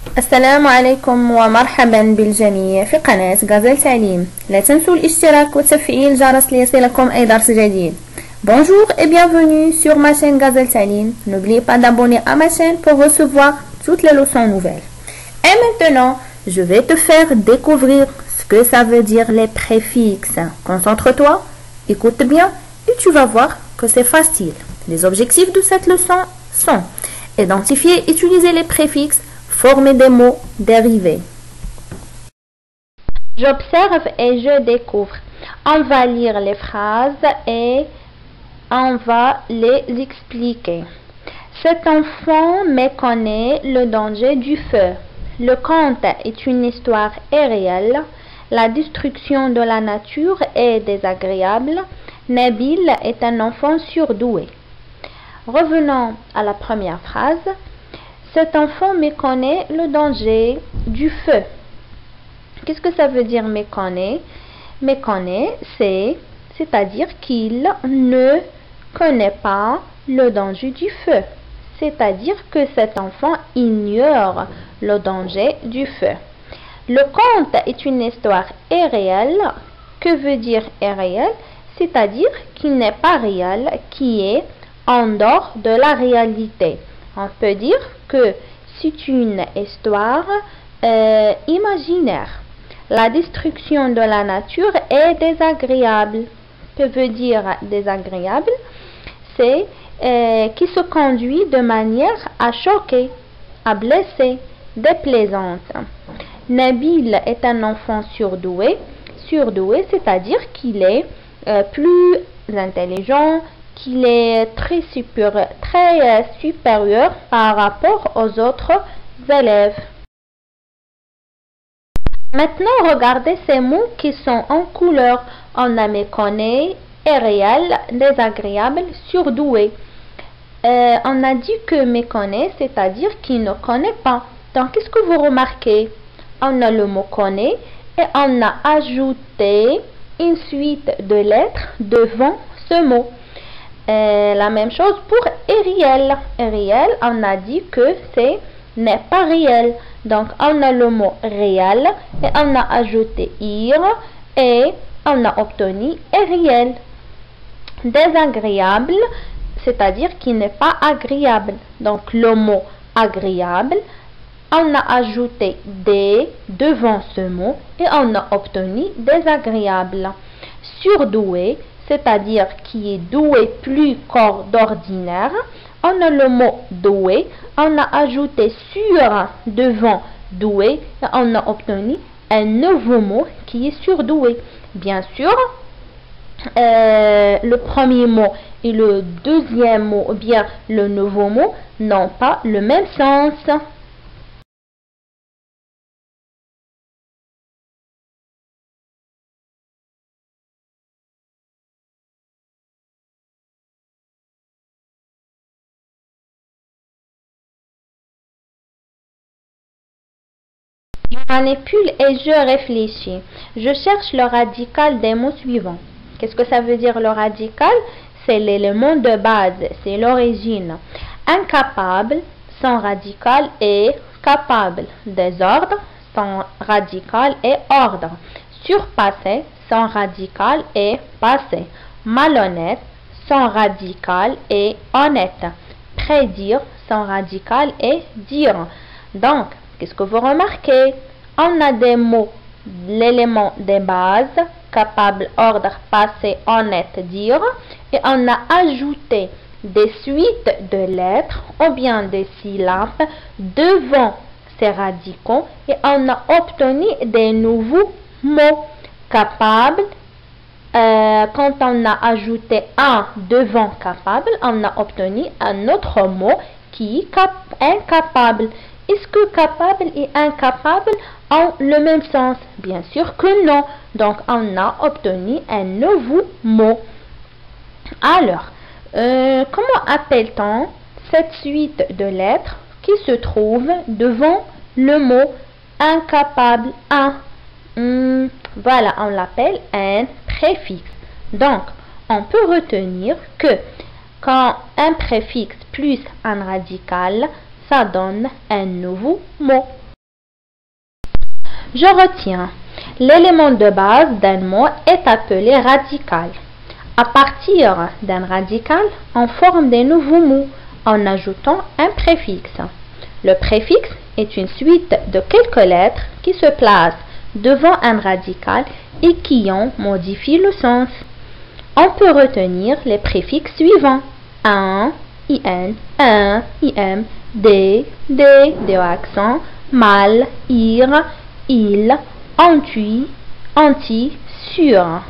السلام عليكم ومرحبا بالجميع في قناة غازيل تعليم. لا تنسوا الاشتراك وتفعيل الجرس ليصلكم أي درس جديد. Bonjour et bienvenue sur ma chaîne Gazelle Talim. N'oubliez pas d'abonner à ma chaîne pour recevoir toutes les leçons nouvelles. Et maintenant, je vais te faire découvrir ce que ça veut dire les préfixes. Concentre-toi, écoute bien et tu vas voir que c'est facile. Les objectifs de cette leçon sont identifier et utiliser les préfixes, former des mots dérivés. J'observe et je découvre. On va lire les phrases et on va les expliquer. Cet enfant méconnaît le danger du feu. Le conte est une histoire réelle. La destruction de la nature est désagréable. Nabil est un enfant surdoué. Revenons à la première phrase. Cet enfant méconnaît le danger du feu. Qu'est-ce que ça veut dire méconnaît? Méconnaît, c'est-à-dire qu'il ne connaît pas le danger du feu. C'est-à-dire que cet enfant ignore le danger du feu. Le conte est une histoire réelle. Que veut dire réel? C'est-à-dire qu'il n'est pas réel, qui est en dehors de la réalité. On peut dire que c'est une histoire imaginaire. La destruction de la nature est désagréable. Que veut dire désagréable? C'est qui se conduit de manière à choquer, à blesser, déplaisante. Nabil est un enfant surdoué. Surdoué, c'est-à-dire qu'il est plus intelligent, qu'il est très supérieur par rapport aux autres élèves. Maintenant, regardez ces mots qui sont en couleur. On a méconnaît, réel, désagréable, surdoué. On a dit que méconnaît, c'est-à-dire qu'il ne connaît pas. Donc, qu'est-ce que vous remarquez? On a le mot connaît et on a ajouté une suite de lettres devant ce mot. La même chose pour réel. Réel, on a dit que c'est n'est pas réel. Donc, on a le mot réel et on a ajouté ir et on a obtenu réel. Désagréable, c'est-à-dire qu'il n'est pas agréable. Donc, le mot agréable, on a ajouté des devant ce mot et on a obtenu désagréable. Surdoué, c'est-à-dire qui est doué plus qu'ordinaire. On a le mot doué, on a ajouté sur devant doué et on a obtenu un nouveau mot qui est surdoué. Bien sûr, le premier mot et le deuxième mot ou bien le nouveau mot n'ont pas le même sens. Je manipule et je réfléchis. Je cherche le radical des mots suivants. Qu'est-ce que ça veut dire le radical? C'est l'élément de base, c'est l'origine. Incapable, son radical est capable. Désordre, son radical est ordre. Surpassé, son radical est passé. Malhonnête, son radical est honnête. Prédire, son radical est dire. Donc, qu'est-ce que vous remarquez? On a des mots, l'élément des bases, capable, ordre, passé, honnête, dire, et on a ajouté des suites de lettres ou bien des syllabes devant ces radicaux et on a obtenu des nouveaux mots. Capable, quand on a ajouté un devant capable, on a obtenu un autre mot qui est incapable. Est-ce que capable et incapable ont le même sens? Bien sûr que non. Donc, on a obtenu un nouveau mot. Alors, comment appelle-t-on cette suite de lettres qui se trouve devant le mot incapable? Voilà, on l'appelle un préfixe. Donc, on peut retenir que quand un préfixe plus un radical, ça donne un nouveau mot. Je retiens. L'élément de base d'un mot est appelé radical. À partir d'un radical, on forme des nouveaux mots en ajoutant un préfixe. Le préfixe est une suite de quelques lettres qui se placent devant un radical et qui en modifient le sens. On peut retenir les préfixes suivants: un, in, im, des accent, mal, ir, il, anti, sur.